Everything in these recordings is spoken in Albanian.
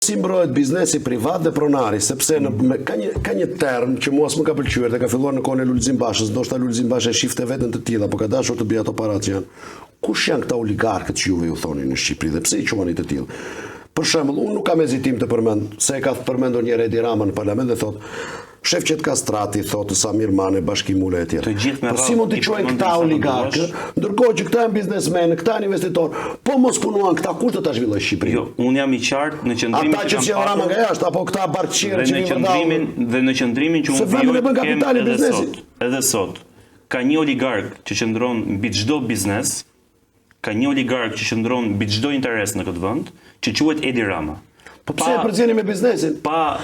Si mbrohet biznesi privat dhe pronari, sepse ka një term që mua s'më ka pëlqyer dhe ka filluar në kohën e Lulzim Bashës, ndoshta Lulzim Basha e shifte veten të tillë apo ka dashur të bëjë ato paratë që janë. Kush janë këta oligarkët që juve ju thoni në Shqipëri dhe pse i quani të tillë? Për shembull, unë nuk kam hezitim të përmend, se e ka përmendur një Edi Rama në parlament dhe thotë Shefqet Kastrati, thotë Samir Mane, Bashki Mule e tjerë. Por si mund të quajnë këta oligarkë, ndërkohë që këta janë biznesmenë, këta janë investitorë, po mos punuan këta, kush do ta zhvillojë Shqipërinë? Jo, unë jam i qartë në qëndrimin ata që janë Rama nga jashtë apo këta barqirë që dhe në qëndrimin që unë kem edhe sot. Ka një oligark që qëndron mbi çdo biznes, ka një oligark që qëndron mbi çdo interes në këtë vend, që quhet Edi Rama. Po pse e përzieni me biznesin?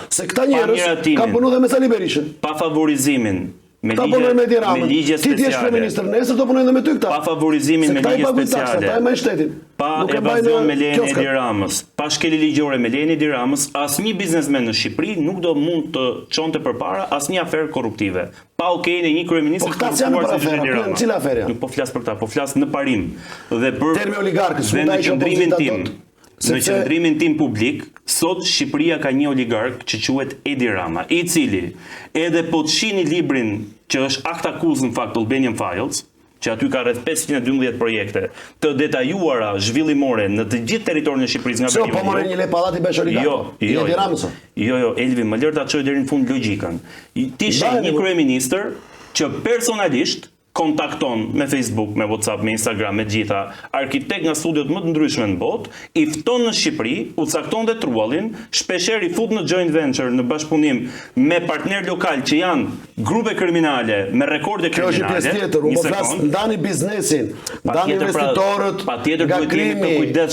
Se këta njerëz kanë punuar dhe me Sali Berishën. Pa favorizimin me ligje speciale. Ti je kryeministër, nesër do punojnë me ty këta. Pa favorizimin me ligje speciale. Pa me shtetin. Pa evazion me lejen e Edi Ramës, pa shkelje ligjore me lejen e Edi Ramës, asnjë biznesmen në Shqipëri nuk do mund të çonte përpara asnjë aferë korruptive. Pa okein e një kryeministri të korruptuar si Edi Rama. Cila aferë? Nuk po flas për këtë, po flas në parim. Dhe për termi oligarkës, në qendrimin tim. Në qendrimin tim publik, sot Shqipëria ka një oligark që quhet Edi Rama, i cili edhe po të shihni librin që është akt akuz në fakt Albanian Files, që aty ka rreth 512 projekte të detajuara zhvillimore në të gjithë territorin e Shqipërisë nga Berlini. Po morën një lek pallati bash oligark. Edi Rama. Jo, Elvi, më lër ta çoj deri në fund logjikën. Ti je një kryeministër që personalisht kontakton me Facebook, me WhatsApp, me Instagram, me gjitha arkitekt nga studiot më të ndryshme në botë, i fton në Shqipëri, u cakton dhe truallin, shpeshherë i fut në joint venture, në bashkëpunim me partner lokal që janë grupe kriminale me rekorde kriminale. Kjo është pjesë tjetër, unë po flas ndani biznesin, ndani investitorët, nga krimi, nga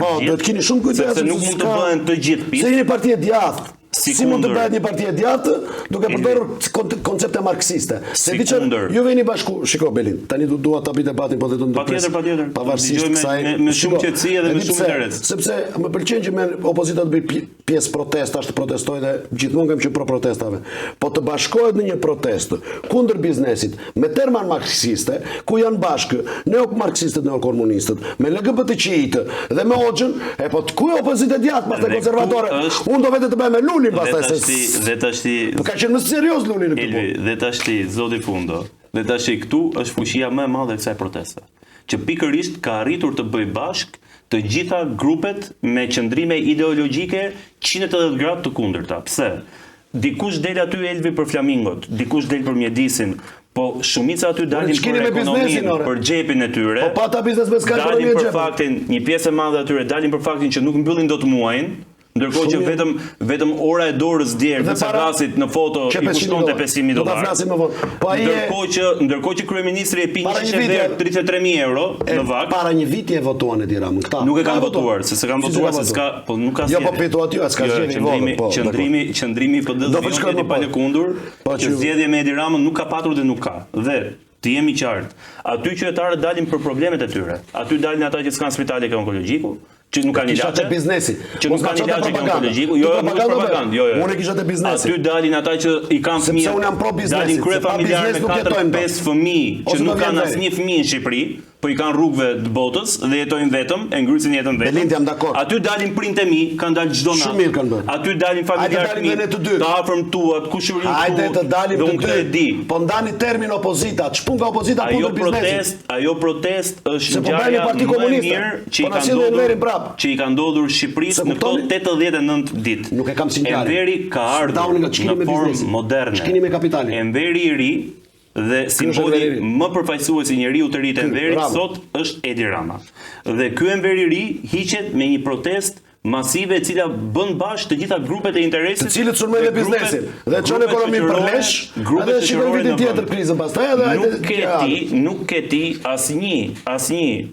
po, do të keni shumë kujdes se nuk mund të bëhen të gjithë pistë. Se jeni parti e djathtë. Si mund të bëhet një parti e djathtë duke përdorur koncepte marksiste? Se di që ju vini bashku, shiko Belin, tani dua ta bëj debatin, po vetëm patjetër. Pavarësisht kësaj me shumë qetësi edhe me shumë interes. Sepse më pëlqen që me opozita të bëj pjesë protestash, të protestoj dhe gjithmonë kam qenë pro protestave. Po të bashkohet në një protestë kundër biznesit me terma marksiste, ku janë bashkë neomarksistët, neokomunistët, me LGBT-qit dhe me Hoxhën, e po ku e opozita e djathtë, pastaj konservatore. Unë do vetë të bëj me Lulin. Dhe tashti po ka qenë më serioz Luli në këtë. Dhe tashti zoti Fundo. Dhe tashti këtu është fuqia më e madhe e kësaj proteste. Që pikërisht ka arritur të bëjë bashk të gjitha grupet me qëndrime ideologjike 180 gradë të kundërta. Pse? Dikush del aty Elvi për flamingot, dikush del për mjedisin, po shumica aty dalin për ekonominë, për xhepin e tyre. Po pa ta biznes me ska dalin për faktin, një pjesë e madhe atyre dalin për faktin që nuk mbyllin dot muajin. Ndërkohë që vetëm ora e dorës djerë në Sagasit në foto i kushtonte $500,000. Do ta flasim më vonë. Po ndërkohë që kryeministri e pi 133.000 euro në vakt. Para një viti e votuan Edi Ramën këta. Nuk e kanë votuar, se s'e kanë votuar se s'ka, po nuk ka zgjedhje. Jo, po pitu aty, s'ka zgjedhje. Qëndrimi PD-s vjen pa lëkundur, që zgjedhje me Edi Ramën nuk ka patur dhe nuk ka. Dhe të jemi qartë, aty qytetarët dalin për problemet e tyre. Aty dalin ata që s'kan spitale onkologjiku, që nuk kanë ilaçe biznesi. Që nuk kanë ilaçe onkologjiku, jo, nuk është propagandë, jo. Unë kisha te biznesi. Aty dalin ata që i kanë fëmijë. Sepse unë jam pro biznesi. Dalin kryefamiljar me 4-5 fëmijë që nuk kanë asnjë fëmijë në Shqipëri, po i kanë rrugëve të botës dhe jetojnë vetëm, e ngrysin jetën vetëm. Belin, jam dakord. Aty dalin prindë mi, kanë dalë çdo natë. Shumë mirë kanë bërë. Aty dalin familjarë mi, të afërm tuat, kushëri tuat. Hajde të dalim të dy. Po ndani termin opozita, ç'pun ka opozita kundër biznesit. Ajo protest është ngjarja më e mirë që i ka ndodhur Shqipërisë në këto 89 ditë. Nuk e kam si ngjarje. Enveri ka ardhur në formë moderne. Shkini me kapitalin. Enveri i ri dhe simboli më përfaqësuesi i njeriu të ri të Enverit sot është Edi Rama. Dhe ky Enveri i ri hiqet me një protestë masive e cila bën bashkë të gjitha grupet e interesit, të cilët sulmojnë biznesin dhe çon ekonominë për lesh, edhe shikojnë vitin tjetër krizën pastaj edhe nuk ke ti asnjë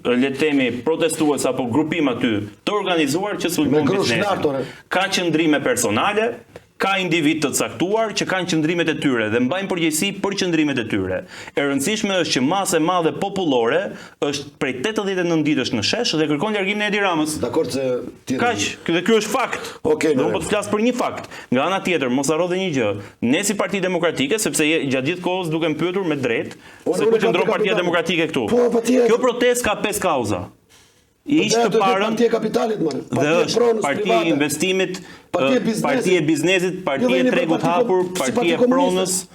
le të themi protestues apo grupim aty të organizuar që sulmon biznesin. Ka qëndrime personale, ka individ të caktuar që kanë qëndrimet e tyre dhe mbajnë përgjegjësi për qëndrimet e tyre. E rëndësishme është që masë e madhe popullore është prej 89 ditësh në shesh dhe kërkon largimin e Edi Ramës. Dakor se kaq, dhe ky është fakt. Okej, do të flas për një fakt. Nga ana tjetër, mos harro dhe një gjë. Ne si Parti Demokratike, sepse gjatë gjithë kohës duke më pyetur me drejt, se ku qëndron Partia Demokratike këtu. Kjo protestë ka 5 kauza. Ishte të parën Partia e kapitalit, dhe është partia e investimit, partia e biznesit, partia e tregut hapur, partia e pronës,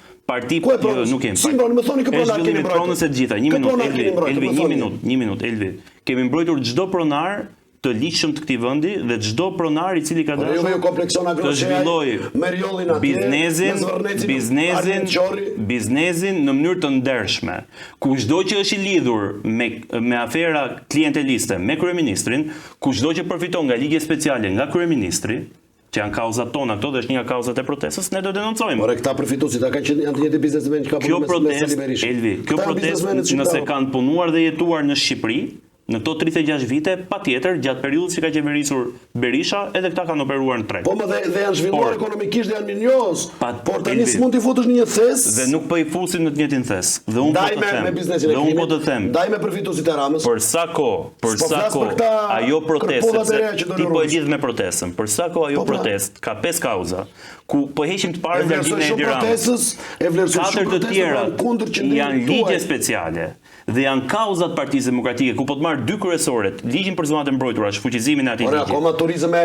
nuk kemi. Si mbroni, më thoni kë pronar keni mbrojtur. Pronës e gjitha. Një minut, Elvi. Kemi mbrojtur çdo pronar të ligjshëm të këtij vendi dhe çdo pronar i cili ka dashur të zhvillojë biznesin në mënyrë të ndershme. Kushdo që është i lidhur me afera klienteliste me kryeministrin, kushdo që përfiton nga ligje speciale nga kryeministri, që janë kauzat tona, këto dhe është një nga kauzat e protestës, ne do denoncojmë. Por këta përfituesit, janë të njëjtë biznesmen që ka punuar me Sali Berisha. Elvi, kjo protestë nëse kanë punuar dhe jetuar në Shqipëri, në këto 36 vite, patjetër, gjatë periudhës që ka qeverisur Berisha, edhe këta kanë operuar në treg. Po më dhe janë zhvilluar ekonomikisht dhe janë minjos. Por tani s'mund t'i futësh në një thes. Dhe nuk po i fusim në të njëjtin thes. Dhe unë po të them. Ndaj me përfituesit e Ramës. Për sa kohë ajo protestë, ti po e lidh me protestën. Për sa kohë ajo protestë ka 5 kauza, ku po heqim të parën largimin e Edi Ramës. 4 të tjera janë ligje speciale. Dhe janë kauzat Partisë Demokratike, ku po të marrë 2 kryesorët, ligjin për zonat e mbrojtura, shfuqizimin e atij ligji. Akoma turizëm me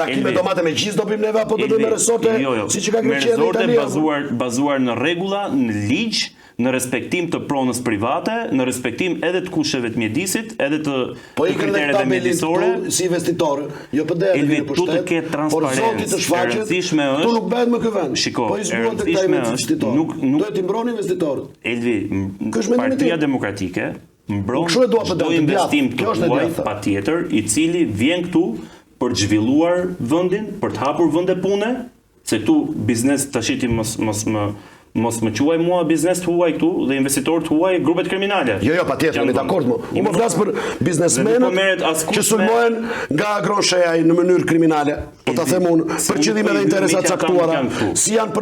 rakime domate me gjizë do bëjmë neve apo do bëjmë me resorte, siç ka Greqia dhe Italia. Bazuar në rregulla, në ligj, në respektim të pronës private, në respektim edhe të kusheve të mjedisit, edhe të kritereve mjedisore. Si investitor, jo për dhe Elvi, tu të ketë transparencë. E rëndësishme është. Tu nuk bëhet më ky vend. Shiko, e rëndësishme është. Duhet i mbroni investitorët. Elvi, Partia Demokratike mbron çdo investim të huaj patjetër, i cili vjen këtu për të zhvilluar vendin, për të hapur vende pune, se këtu biznes tash ti mos më quaj mua biznes të huaj këtu dhe investitor të huaj grupet kriminale. Jo, patjetër, jam dakord mo. Unë më flas për biznesmenët që sulmohen nga Groshea në mënyrë kriminale. Po ta them unë, për qëllime dhe interesa të caktuara, si janë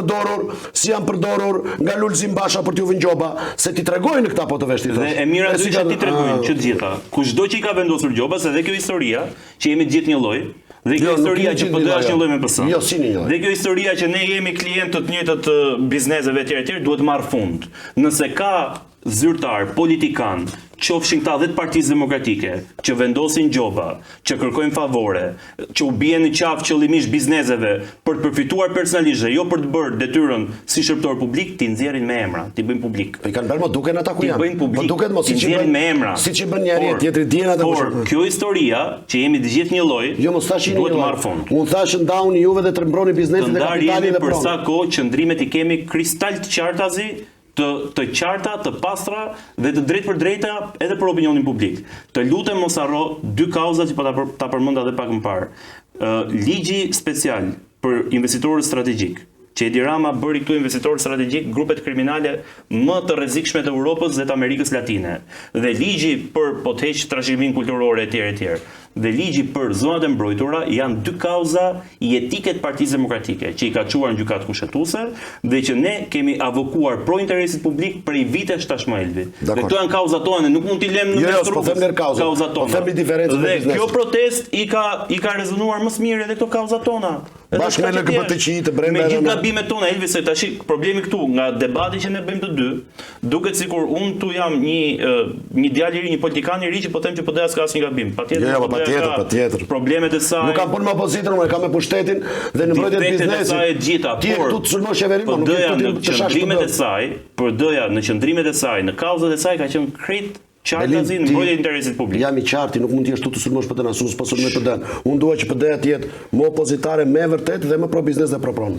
përdorur nga Lulzim Basha për t'ju vënë gjoba, se ti tregojnë këta po të vesh ti thosh. Dhe e mira është që ti tregojnë që të gjitha. Kushdo që i ka vendosur gjoba, se dhe kjo historia që jemi gjithë një lloj. Dhe kjo historia që PD është një lloj me PS. Jo, si një lloj. Dhe kjo historia që ne jemi klientë të njëjtët bizneseve të tjera duhet marr fund. Nëse ka zyrtar, politikan, qofshin këta dhe të Partisë Demokratike, që vendosin gjoba, që kërkojnë favore, që u bien në qafë qëllimisht bizneseve për të përfituar personalisht dhe jo për të bërë detyrën si shërptor publik, ti nxjerrin me emra, ti bëjnë publik. Po i kanë bërë më duken ata ku janë. Ti bëjnë publik. Po duket mos ti nxjerrin me emra. Siç i bën njëri tjetri dihen ata. Por kjo historia që jemi të gjithë një lloj, jo mos thashë duhet të marr fund. Unë thashë ndauni juve dhe të mbroni biznesin dhe kapitalin dhe për sa kohë qëndrimet i kemi kristal të qartazi, të qarta, të pastra dhe të drejtë për drejta edhe për opinionin publik. Të lutem mos harro 2 kauza që po ta përmenda edhe pak më parë. Ligji special për investitorët strategjik, që Edi Rama bëri këtu investitor strategjik grupet kriminale më të rrezikshme të Europës dhe të Amerikës Latine. Dhe ligji për po të heq trashëgiminë kulturore etj. Dhe ligji për zonat e mbrojtura janë 2 kauza i etike të Partisë Demokratike, që i ka çuar në gjykatë kushtetuese dhe që ne kemi avokuar pro interesit publik prej vitesh tashmë Elvi. Dhe këto janë kauzat tona, nuk mund t'i lëmë në mes rrugës. Kauzat tona. Dhe kjo protest i ka rezonuar më së miri edhe këto kauzat tona. Bashkë me LGBTQI të brenda. Me gjithë gabimet tona, Elvi, se tash problemi këtu nga debati që ne bëjmë të dy, duket sikur unë tu jam një djalë i ri, një politikan i ri që po them që PD s'ka asnjë gabim. Patjetër. Problemet e saj. Nuk kam punë me opozitën, unë kam me pushtetin dhe në mbrojtjen e biznesit. Ti tu të sulmosh qeverinë, nuk do të qëndrimet e saj, PD-ja në qëndrimet e saj, në kauzat e saj ka qenë krejt qartazi në mbrojtjen e interesit publik. Jam i qartë, nuk mund të jesh tu të sulmosh PD-n, asun s'po sulmoj PD-n. Unë dua që PD-ja të jetë më opozitare me vërtet dhe më pro biznes dhe pro pronës.